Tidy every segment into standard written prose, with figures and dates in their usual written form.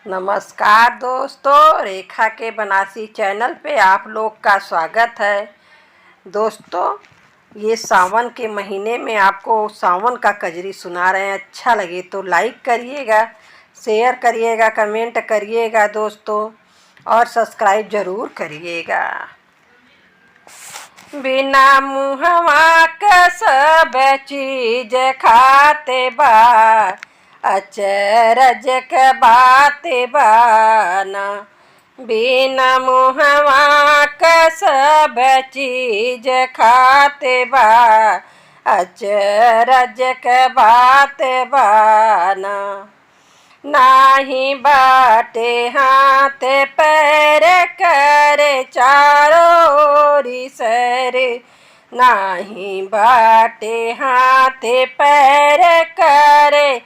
नमस्कार दोस्तों, रेखा के बनारसी चैनल पे आप लोग का स्वागत है। दोस्तों, ये सावन के महीने में आपको सावन का कजरी सुना रहे हैं। अच्छा लगे तो लाइक करिएगा, शेयर करिएगा, कमेंट करिएगा दोस्तों, और सब्सक्राइब ज़रूर करिएगा। बिना मुहवा क सब चीज खाते बा, अचरज क बात बाना। बिना मुहवा क सब चीज खाते बा, अचरज क बात बाना। नाही बाटे हाथ पैर करे चारों ओरी सर, नाही बाटे हाथ पैर करे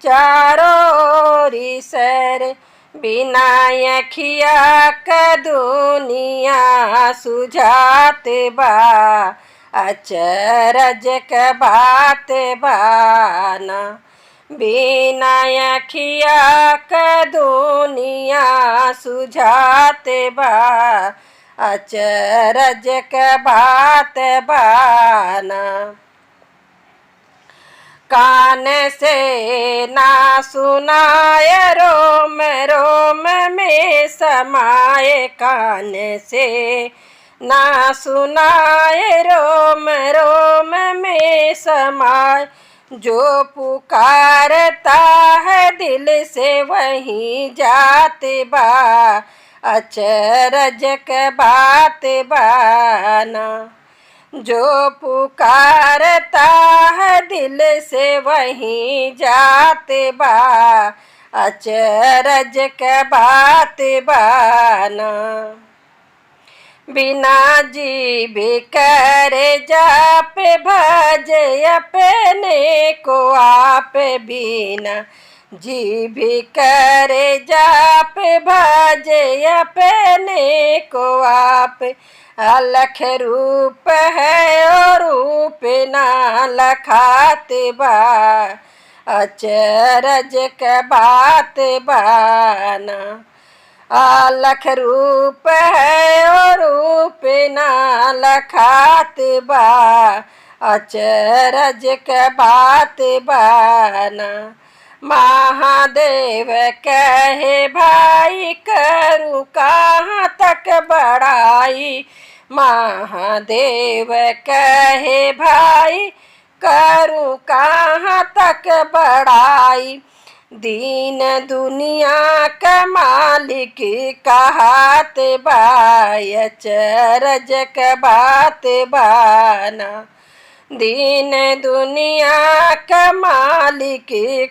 चारों ओरी सर। बिना अखिया क दुनिया सुझात बा, अचरज क बात बाना। बिना अखिया क दुनिया सुझात बा, अचरज क बात बाना। कान से ना सुनाए रोम रोम में समाए, कान से ना सुनाए रोम रोम में समाए। जो पुकारता है दिल से वहीं जात बा, अचरज क बात बाना। जो पुकारता है दिल से वहीं जात बा, अचरज क बात बाना। बिना जीभ करे जाप भज अपने को आप, बिना जीभ करे जाप भज अपने को आप। अलख रूप है और रूप ना लखात बा, अचरज क बात बाना। अलख रूप है और रूप ना लखात बा, अचरज क बात बाना। महादेव कहे भाई करूँ कहाँ तक बड़ाई, महादेव कहे भाई करूँ कहाँ तक बड़ाई। दीन दुनिया का मालिक कहात बा, अचरज क बात बाना। दीन दुनिया का मालिक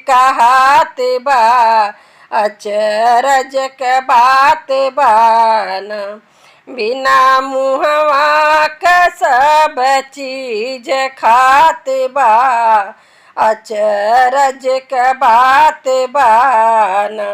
कहात बा, अचरज क बात बाना। बिना मुहवा क सब चीज खात बा, अचरज क बात बाना।